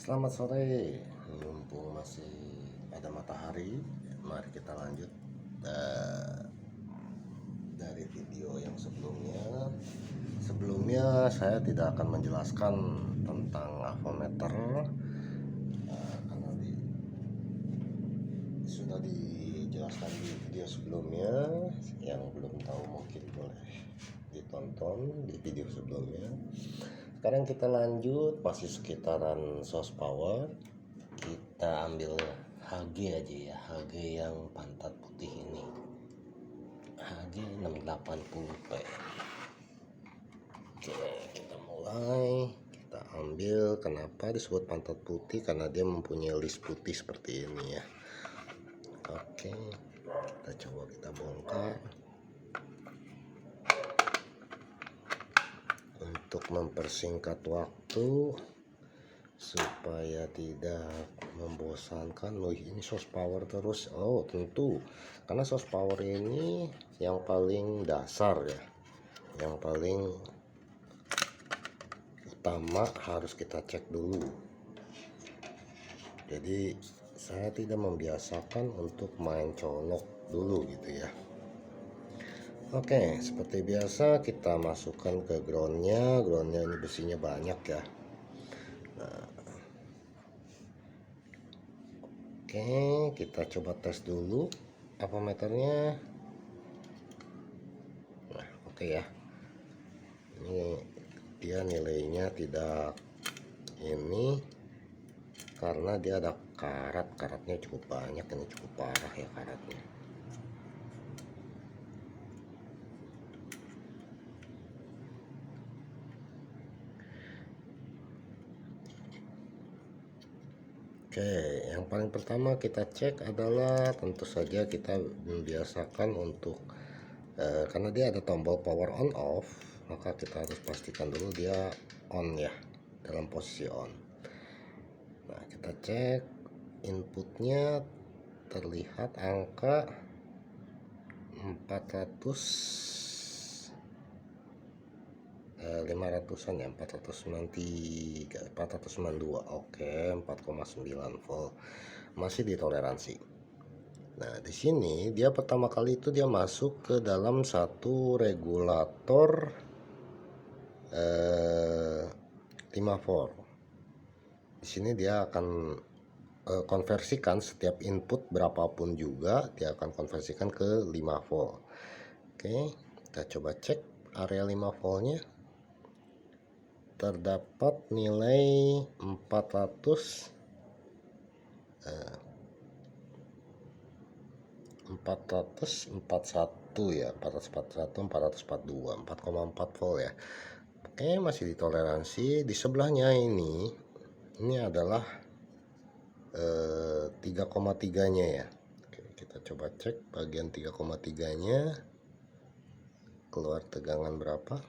Selamat sore, mumpung masih ada matahari, mari kita lanjut dari video yang sebelumnya. Sebelumnya saya tidak akan menjelaskan tentang avometer karena sudah dijelaskan di video sebelumnya. Yang belum tahu mungkin boleh ditonton di video sebelumnya. Sekarang kita lanjut, masih sekitaran source power. Kita ambil HG aja ya, HG yang pantat putih ini, HG 680P. Oke, kita mulai. Kita ambil. Kenapa disebut pantat putih? Karena dia mempunyai list putih seperti ini ya. Oke, kita coba kita bongkar. Untuk mempersingkat waktu supaya tidak membosankan. Loh, ini source power terus. Oh tentu, karena source power ini yang paling dasar ya, yang paling utama harus kita cek dulu. Jadi saya tidak membiasakan untuk main colok dulu gitu ya. Oke, seperti biasa kita masukkan ke groundnya. Groundnya ini besinya banyak ya. Nah, oke, kita coba tes dulu avometernya. Nah, oke ya. Ini dia nilainya tidak ini karena dia ada karatnya cukup banyak. Ini cukup parah ya karatnya. Oke, yang paling pertama kita cek adalah tentu saja kita membiasakan untuk karena dia ada tombol power on off, maka kita harus pastikan dulu dia on ya, dalam posisi on. Nah, kita cek inputnya, terlihat angka 500-an ya, 493, 492. Oke, 4,9 volt masih ditoleransi. Nah, di sini dia pertama kali itu dia masuk ke dalam satu regulator 5 volt. Di sini dia akan konversikan setiap input berapapun juga, dia akan konversikan ke 5 volt. Oke, kita coba cek area 5 voltnya. Terdapat nilai 441 ya, 441, 442, 4,4 volt ya. Oke, masih ditoleransi. Di sebelahnya ini adalah 3,3 nya ya. Oke, kita coba cek bagian 3,3 nya keluar tegangan berapa.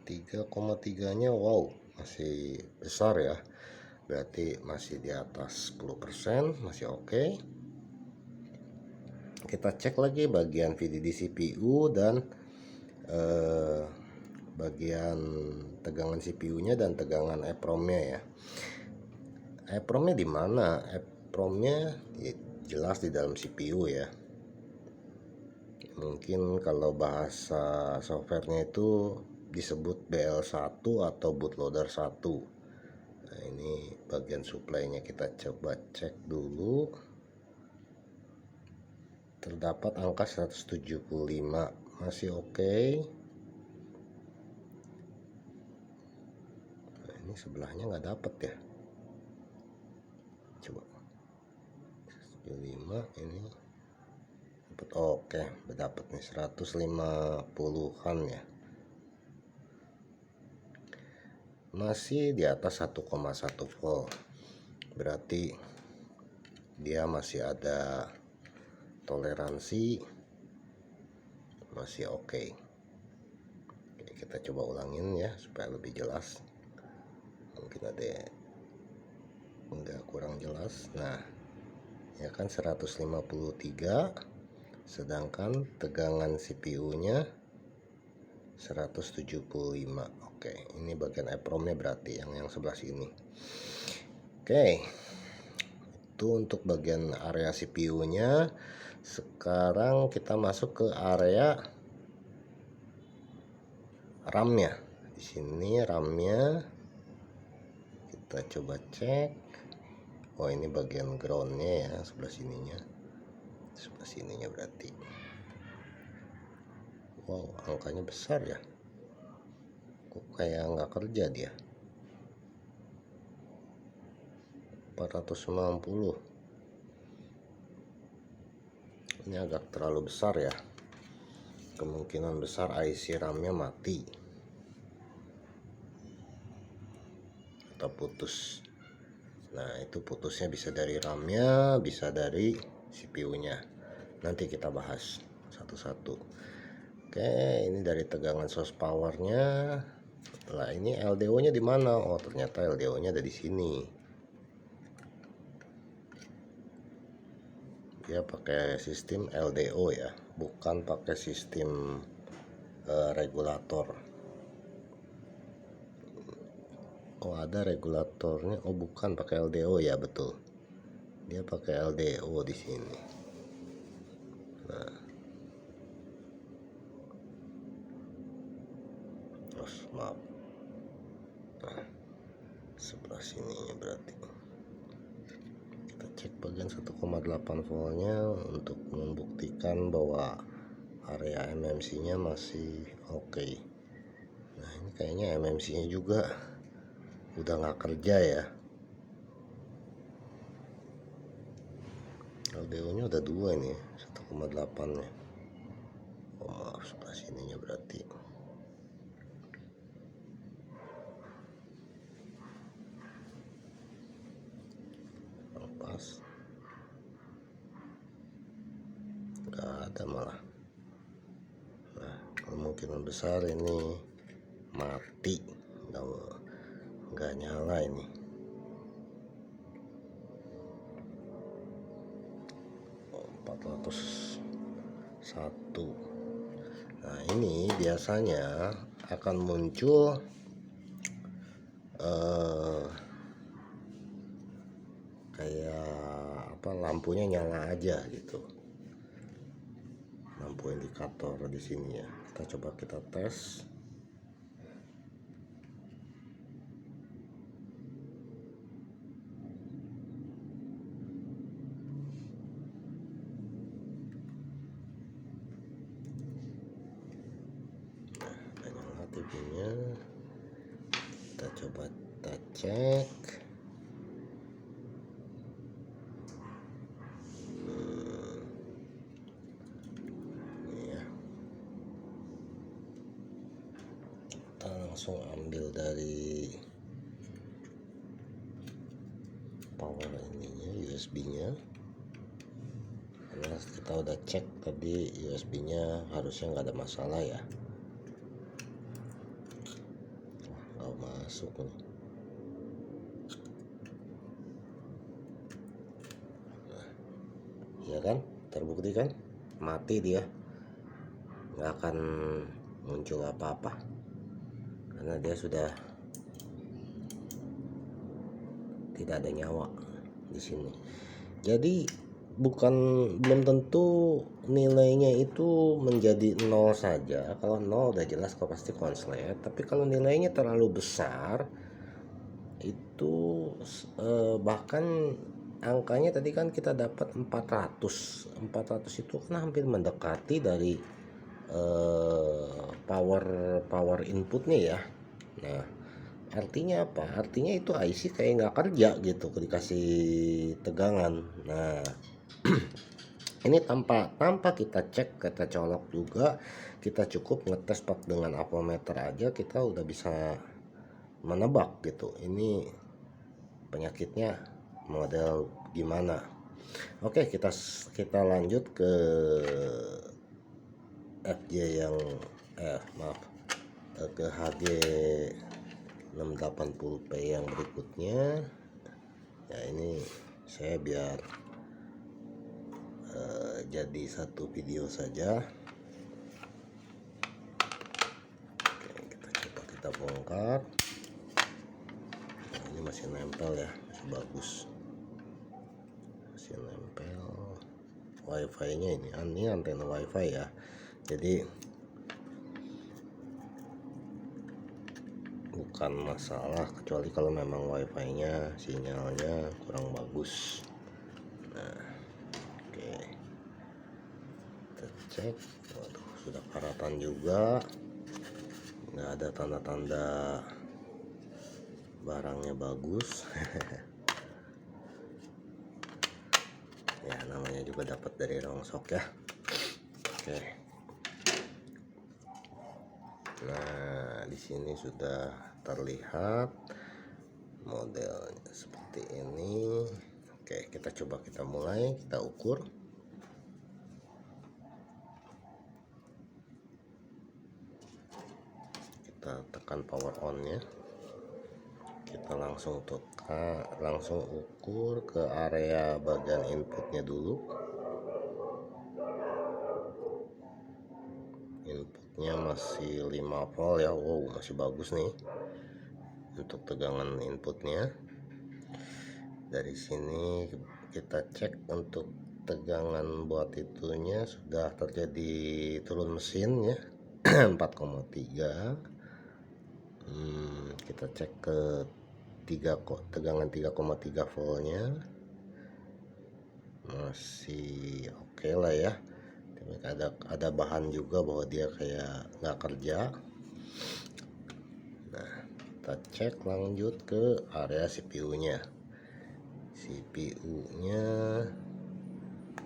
3,3 nya wow, masih besar ya, berarti masih di atas 10%, masih oke. Kita cek lagi bagian VDD CPU dan bagian tegangan CPU nya dan tegangan EEPROM nya ya. EEPROM nya di mana? EEPROM nya jelas di dalam CPU ya. Mungkin kalau bahasa softwarenya itu disebut BL1 atau bootloader 1. Nah, ini bagian supply-nya kita coba cek dulu. Terdapat angka 175, masih oke. Nah, ini sebelahnya nggak dapet ya. Coba 175 ini dapat. Oke, dapat nih 150-an ya. Masih di atas 1,1 volt, berarti dia masih ada toleransi, masih oke. Oke, kita coba ulangin ya supaya lebih jelas. Mungkin ada enggak kurang jelas. Nah, ya kan 153, sedangkan tegangan CPU nya 175. Oke, ini bagian EPROM-nya berarti yang sebelah sini. Oke, itu untuk bagian area CPU-nya. Sekarang kita masuk ke area RAM-nya. Di sini RAM-nya kita coba cek. Oh, ini bagian ground-nya ya, sebelah sininya. Sebelah sininya berarti. Wow, angkanya besar ya. Kok kayak nggak kerja dia. 490. Ini agak terlalu besar ya. Kemungkinan besar IC RAM-nya mati atau putus. Nah, itu putusnya bisa dari RAM-nya, bisa dari CPU-nya. Nanti kita bahas satu-satu. Oke, ini dari tegangan source power-nya. Lah, ini LDO-nya di mana? Oh, ternyata LDO-nya ada di sini. Dia pakai sistem LDO ya, bukan pakai sistem regulator. Oh, ada regulatornya. Oh, bukan pakai LDO ya, betul. Dia pakai LDO di sini. Nah, maaf. Nah, sebelah sininya berarti. Kita cek bagian 1,8 voltnya untuk membuktikan bahwa area MMC-nya masih oke. Nah, ini kayaknya MMC-nya juga udah nggak kerja ya. LDO-nya udah 2 nih, 1,8 nya. Oh, maaf, sebelah sininya berarti. Pas. Nggak ada malah. Nah, kemungkinan besar ini mati, nggak nyala ini. Oh, 401. Nah, ini biasanya akan muncul kayak apa, lampunya nyala aja gitu, lampu indikator di sini ya. Kita coba kita tes. Nah, nyala TV-nya. Kita coba kita cek. Langsung ambil dari power ininya, USB-nya. Karena kita udah cek tadi USB-nya harusnya nggak ada masalah ya. Nggak masuk nih. Nah, ya kan, terbukti kan, mati dia, nggak akan muncul apa-apa karena dia sudah tidak ada nyawa di sini. Jadi belum tentu nilainya itu menjadi 0 saja. Kalau 0 udah jelas kok pasti konslet, tapi kalau nilainya terlalu besar itu bahkan angkanya tadi kan kita dapat 400 itu kan hampir mendekati dari power inputnya ya. Nah, artinya apa? Artinya itu IC kayak nggak kerja gitu dikasih tegangan. Nah, ini tanpa kita cek, kita colok juga, kita cukup ngetes dengan ampermeter aja, kita udah bisa menebak gitu ini penyakitnya model gimana. Oke, kita lanjut ke FJ yang ke HG 680p yang berikutnya ya. Ini saya biar jadi satu video saja. Oke, kita coba kita kita bongkar. Nah, ini masih nempel ya, masih bagus, masih nempel. Wifi nya ini antena wifi ya, jadi bukan masalah, kecuali kalau memang wifi nya sinyalnya kurang bagus. Nah oke, kita cek. Waduh, sudah karatan juga, nggak ada tanda-tanda barangnya bagus. Ya namanya juga dapat dari rongsok ya. Oke, nah di sini sudah terlihat modelnya seperti ini. Oke, kita coba, kita mulai, kita ukur. Kita tekan power on nya, kita langsung ukur ke area bagian inputnya dulu. Inputnya masih 5 volt ya. Wow, masih bagus nih untuk tegangan inputnya. Dari sini kita cek untuk tegangan buat itunya sudah terjadi turun mesin ya. 4,3. Kita cek ke tegangan 3,3 voltnya masih oke lah ya. Ada bahan juga bahwa dia kayak nggak kerja. Nah kita cek lanjut ke area CPU nya. CPU nya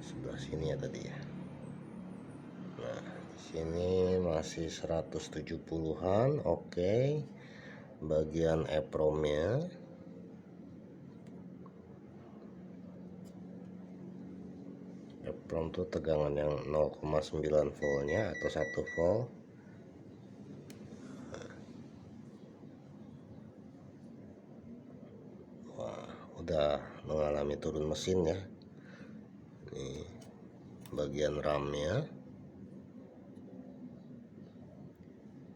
sebelah sini ya tadi ya. Nah di sini masih 170-an. Oke. Bagian EPROM nya EPROM tuh tegangan yang 0,9 voltnya atau 1 volt. Wah, udah mengalami turun mesin ya. Ini bagian RAM nya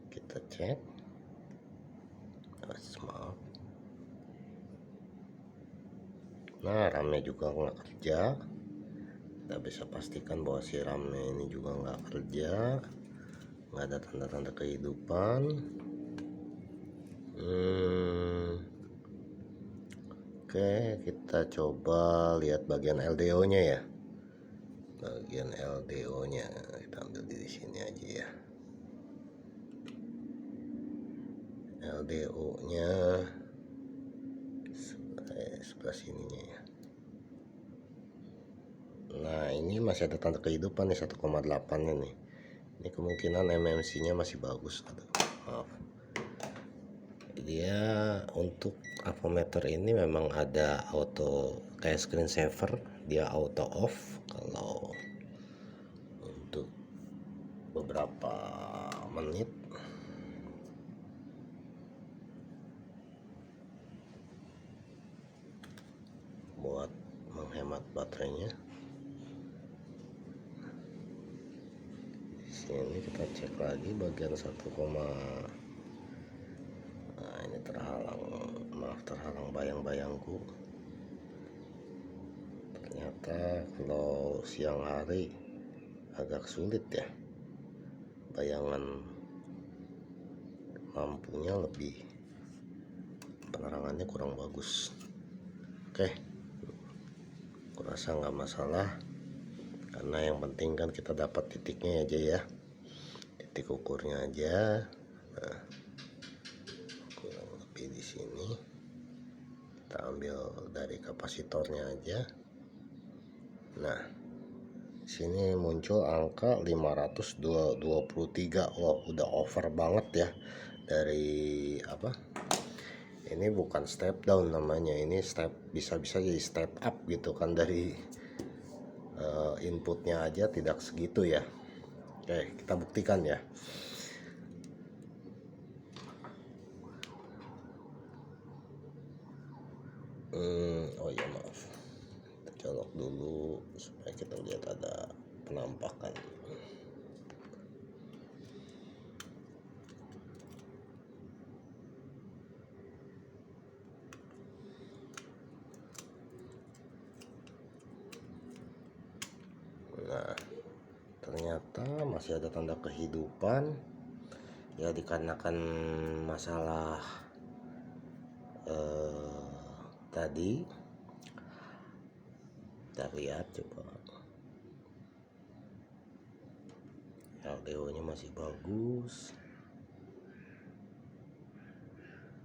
kita cek. Maaf. Nah RAM nya juga nggak kerja. Kita bisa pastikan bahwa si RAM nya ini juga nggak kerja, nggak ada tanda-tanda kehidupan. Oke, kita coba lihat bagian LDO nya ya. Bagian LDO nya kita ambil di sini aja ya. LDO nya sebelah sininya ya. Nah ini masih ada tanda kehidupan nih, 1,8 nya nih. Ini kemungkinan MMC nya masih bagus. Aduh, maaf. Dia untuk avometer ini memang ada auto kayak screen saver, dia auto off kalau untuk beberapa menit. Buat menghemat baterainya. Di sini kita cek lagi bagian 1, nah ini terhalang bayang-bayangku. Ternyata kalau siang hari agak sulit ya, bayangan lampunya lebih, penerangannya kurang bagus. Oke, aku rasa nggak masalah, karena yang penting kan kita dapat titiknya aja ya, titik ukurnya aja. Nah kurang lebih di sini kita ambil dari kapasitornya aja. Nah sini muncul angka 523. Wow, udah over banget ya. Dari apa, ini bukan step down namanya, ini bisa-bisa jadi step up gitu kan. Dari inputnya aja tidak segitu ya. Oke, kita buktikan ya. Oh iya maaf, kita colok dulu supaya kita lihat ada penampakan. Nah, ternyata masih ada tanda kehidupan ya, dikarenakan masalah tadi. Kita lihat coba, LDO nya masih bagus,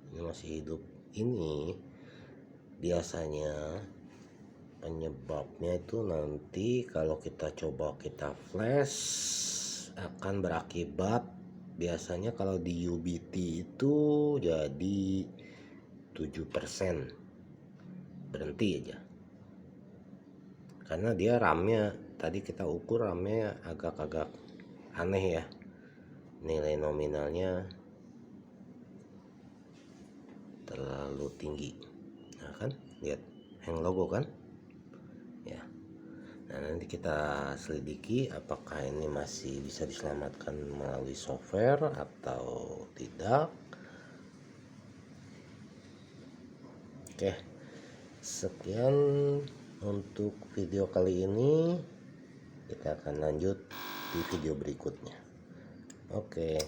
ini masih hidup. Ini biasanya penyebabnya itu nanti kalau kita coba kita flash akan berakibat, biasanya kalau di UBT itu jadi 7% berhenti aja, karena dia RAM-nya tadi kita ukur RAM-nya agak-agak aneh ya, nilai nominalnya terlalu tinggi. Nah kan, lihat hang logo kan ya. Nah, nanti kita selidiki apakah ini masih bisa diselamatkan melalui software atau tidak. Oke, sekian untuk video kali ini. Kita akan lanjut di video berikutnya. Oke.